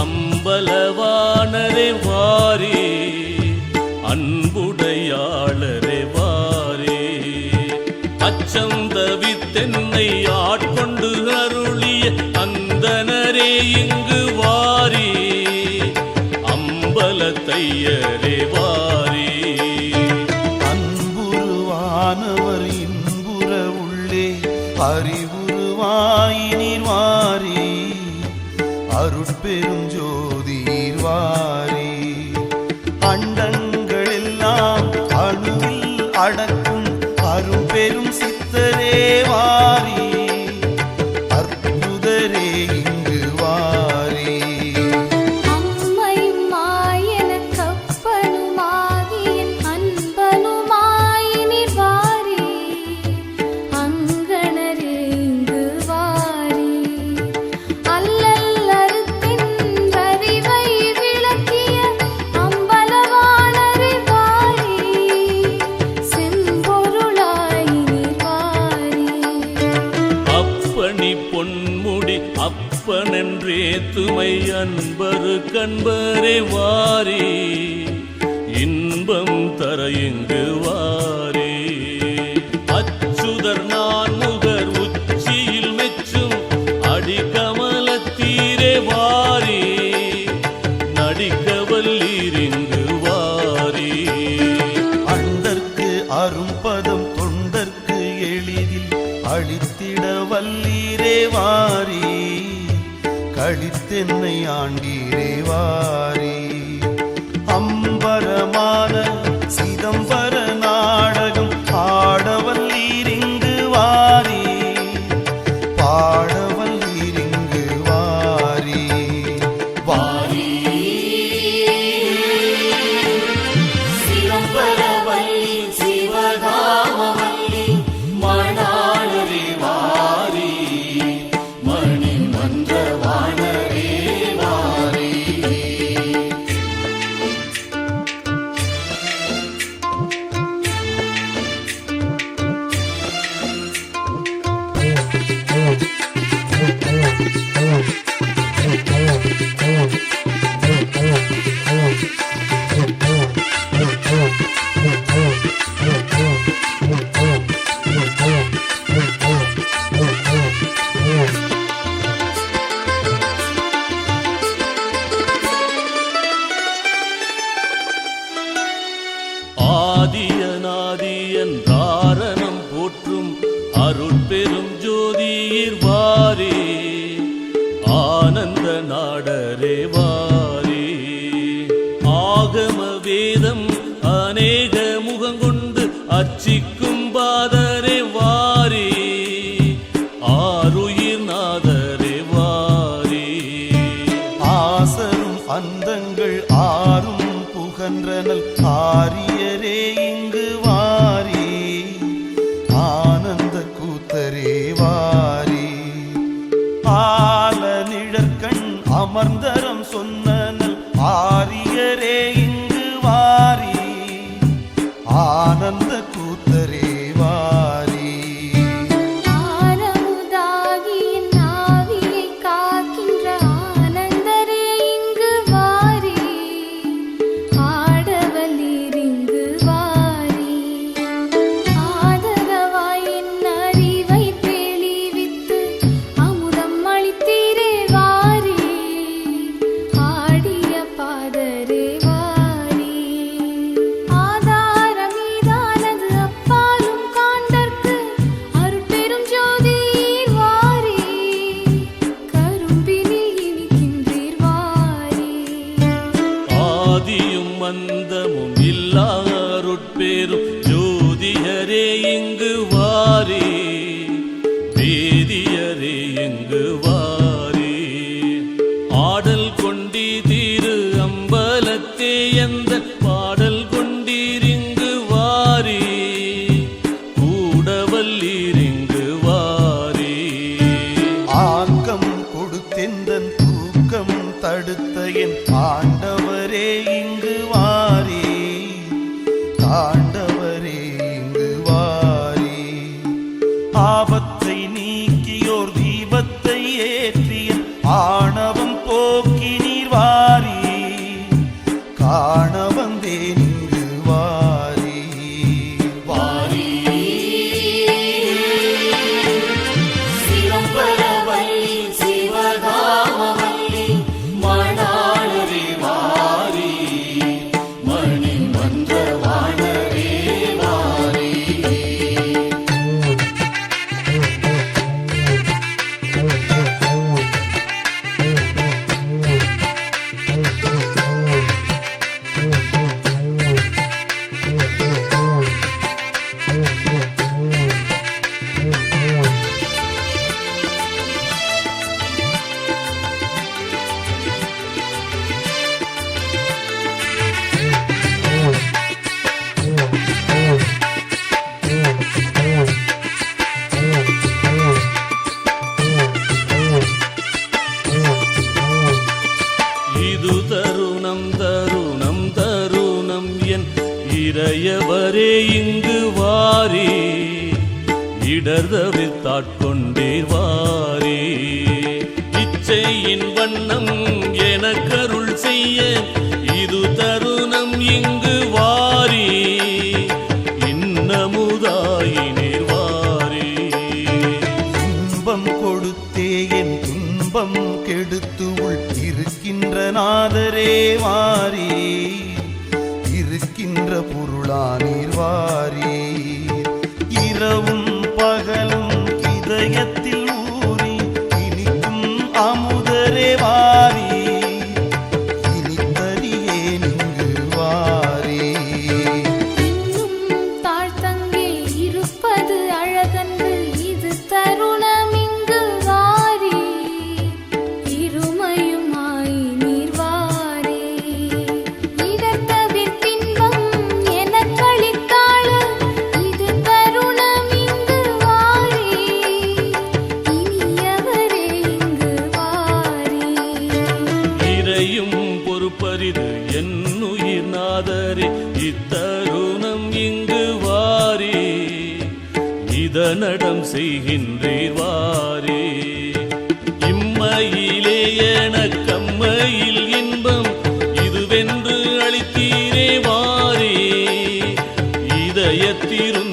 அம்பலவாணரே வாரே, அன்புடையாளரே வாரே, அச்சம் தவித்தென்னை ஆட்கொண்டு அருளிய அந்தனரே இங்கு வாரே, அம்பலத்தையரே வாரே. அன்புருவானவர் இன்புற உள்ளே அறிவுருவாயினீர் வாரே, அருட்பெரும் ஜோதிர் வாரே, அண்டங்கள் எல்லாம் அணுவில் அடக்கும் அரும்பெரும் சித்தரே வாரே, அற்புதரே இங்கு வாரே. அம்மையும் மாயன கப்பனுமாகிய அன்பனுமாயினீர் வாரே, அங்கணரே இங்கு வாரே, பொன்முடி அப்பனென்றே துமை அன்பரு கண்பரே வாரே, இன்பம் தர இங்கு வாரே, அச்சுதர் நான்முகர் உச்சியில் மெச்சும் அடிகமலத்தீரே வாரே, நடிக்கவல்லீர் இங்கு வாரே. அண்டற்கு அரும்பதம் தொண்டற்கு எளிதில் அளித்திட வல்லீரே வாரே, கழித்தென்னை ஆண்டீரே வாரே, அம்பரமான சிதம்பர நாடகம் ஆடவல்லீர் இங்கு வாரே, பாடவல்லீர் இங்கு வாரே. வாரே சிதம்பரவல்லி சிவகாமவல்லி மணாளரே வாரே, மணி மன்றவாணரே வாரே. ஆதியநாதியன் தாரணம் போற்றும் அருட்பெரும் ஜோதிர் வாரே, ஆனந்த நாடரே வாரே, ஆகம வேதம் அநேக முகங்கொண்டு அர்ச்சிக்கும் பாதரே வாரே, ஆருயிர் நாதரே வாரே, ஆசரும் அந்தங்கள் ஆறும் புகன்றனல் ஆரியரே இங்கு வாரே, ஆனந்த கூத்தரே வாரே, ஆல நிழற்கண் அமர்ந்தரம் சொன்னனல் ஆரியரே இங்கு வாரே, ஆனந்த கூத்தரே வாரே. ஆரமுதாகிய நாவியை காக்கின்ற ஆனந்தரே இங்கு வாரே, ஆடவல்லீர் இங்கு வாரே, ஆதரவாய் என் அறிவை தெளிவித்து அமுதம் அளித்தீரே வாரே, ஆடிய பாதரே வாரே, ஆதாரமீதான ஆண்டவரே இங்கு வாரி ஆபத்தை நீக்கியோர் தீபத்தை ஏற்றிய ஆணவம் போக்கி நீர் வாரி காண வந்தேன் இங்கு வாரி வாரி சிவம்பரவல்லி சிவகாமவல்லி மணாளரே வாரி மணி மன்ற வாணரே வாரி இது தருணம் தருணம் தருணம் என் இறையவரே இங்கு வாரி இடர்தவித்தாட்கொண்டீர் வாரி இச்சையின் வண்ணம் எனக்கருள் செய்ய இது தருணம் இங்கு வாரி இன்னமுதாயினீர் வாரி துன்பம் கொடுத்தே என் துன்பம் கெடுத்து உள் இருக்கின்ற நாதரே வாரி இருக்கின்ற பொருளானீர் வாரி இரவும் பகலும் இதயத்தில் ஊறி இனிக்கும் அமுதரே வாரி இனித்தறியே நின்று வாரி இன்னும் தாழ்த்தங்கே இருப்பது அழகன்று இது தருணம் இங்கு வாரி இருமையுமாய் நீர் வாரி இடர்தவிர் தின்பம் எனக்களித்தாள இது தருணம் இங்கு வாரி இனியவரே இங்கு வாரி இறையும் பொறுப்பரிது என்னுயிர் நாதரே இத்தருணம் இங்கு வாரி இதனடம் செய்கின்றீர் வாரி இம்மையிலே எனக்கம்மையில் இன்பம் இதுவென்று அளித்தீரே வாரி இதயத்திரும்